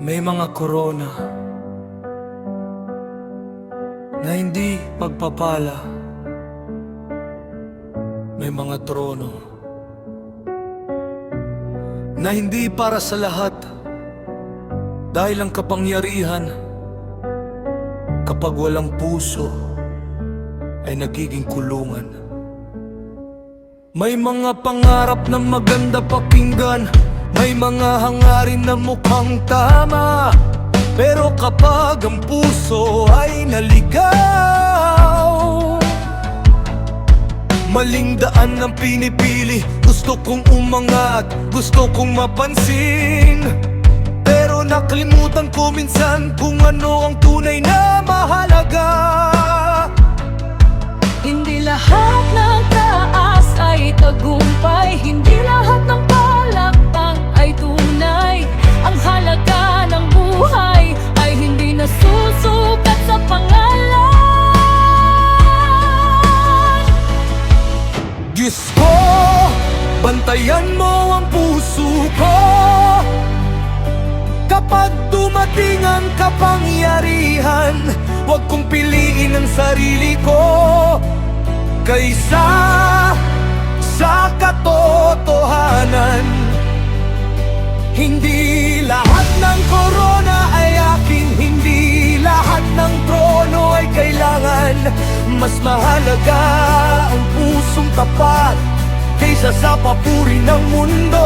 May mga korona na hindi pagpapala. May mga trono na hindi para sa lahat, dahil ang kapangyarihan kapag walang puso ay nagiging kulungan. May mga pangarap na maganda pakinggan, may mga hangarin na mukhang tama, pero kapag ang puso ay naligaw, maling daan ang pinipili. Gusto kong umangat, gusto kong mapansin, pero nakalimutan ko minsan kung ano ang tunay na mahalaga. Hindi lahat ng taas ay tagumpay, hindi lahat ng palakpak ay tunay. Ang halaga ng buhay ay hindi nasusukat sa pangalan. Diyos ko, bantayan mo ang puso ko. Kapag dumating ang kapangyarihan, huwag kong piliin ang sarili ko kaysa sa katotohanan. Hindi lahat ng korona ay akin, hindi lahat ng trono ay kailangan. Mas mahalaga ang pusong tapat kaysa sa papuri ng mundo.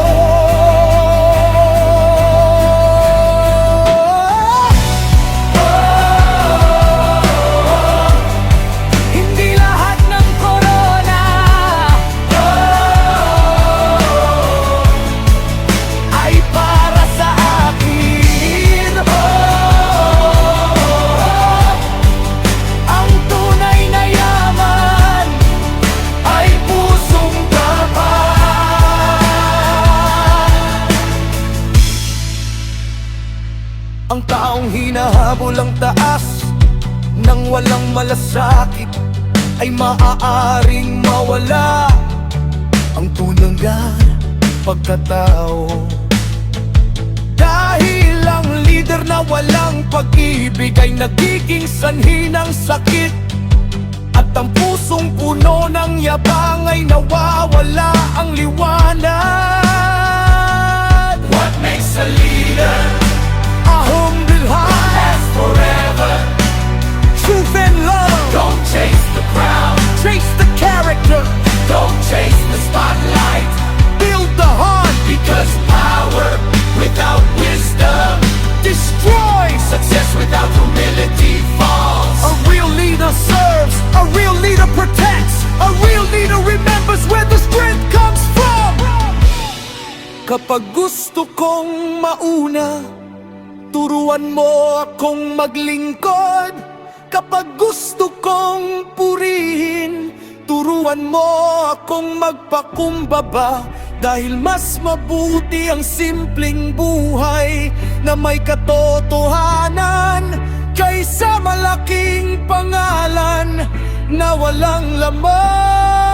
Ang taong hinahabol ang taas nang walang malasakit ay maaaring mawala ang tunay na pagkatao. Dahil ang lider na walang pag-ibig ay nagiging sanhi ng sakit, at ang pusong puno ng yabang ay nawawala ang liwanag. What makes a leader? A humble heart lasts forever. Truth and love. Don't chase the crown, Chase the character. don't chase the spotlight, Build the heart. because power without wisdom, Destroys. success without humility falls. A real leader serves. A real leader protects. A real leader remembers where the strength comes from. Kapag gusto kong mauna, turuan mo akong maglingkod. Kapag gusto kong purihin, turuan mo akong magpakumbaba. Dahil mas mabuti ang simpleng buhay na may katotohanan kaysa malaking pangalan na walang laman.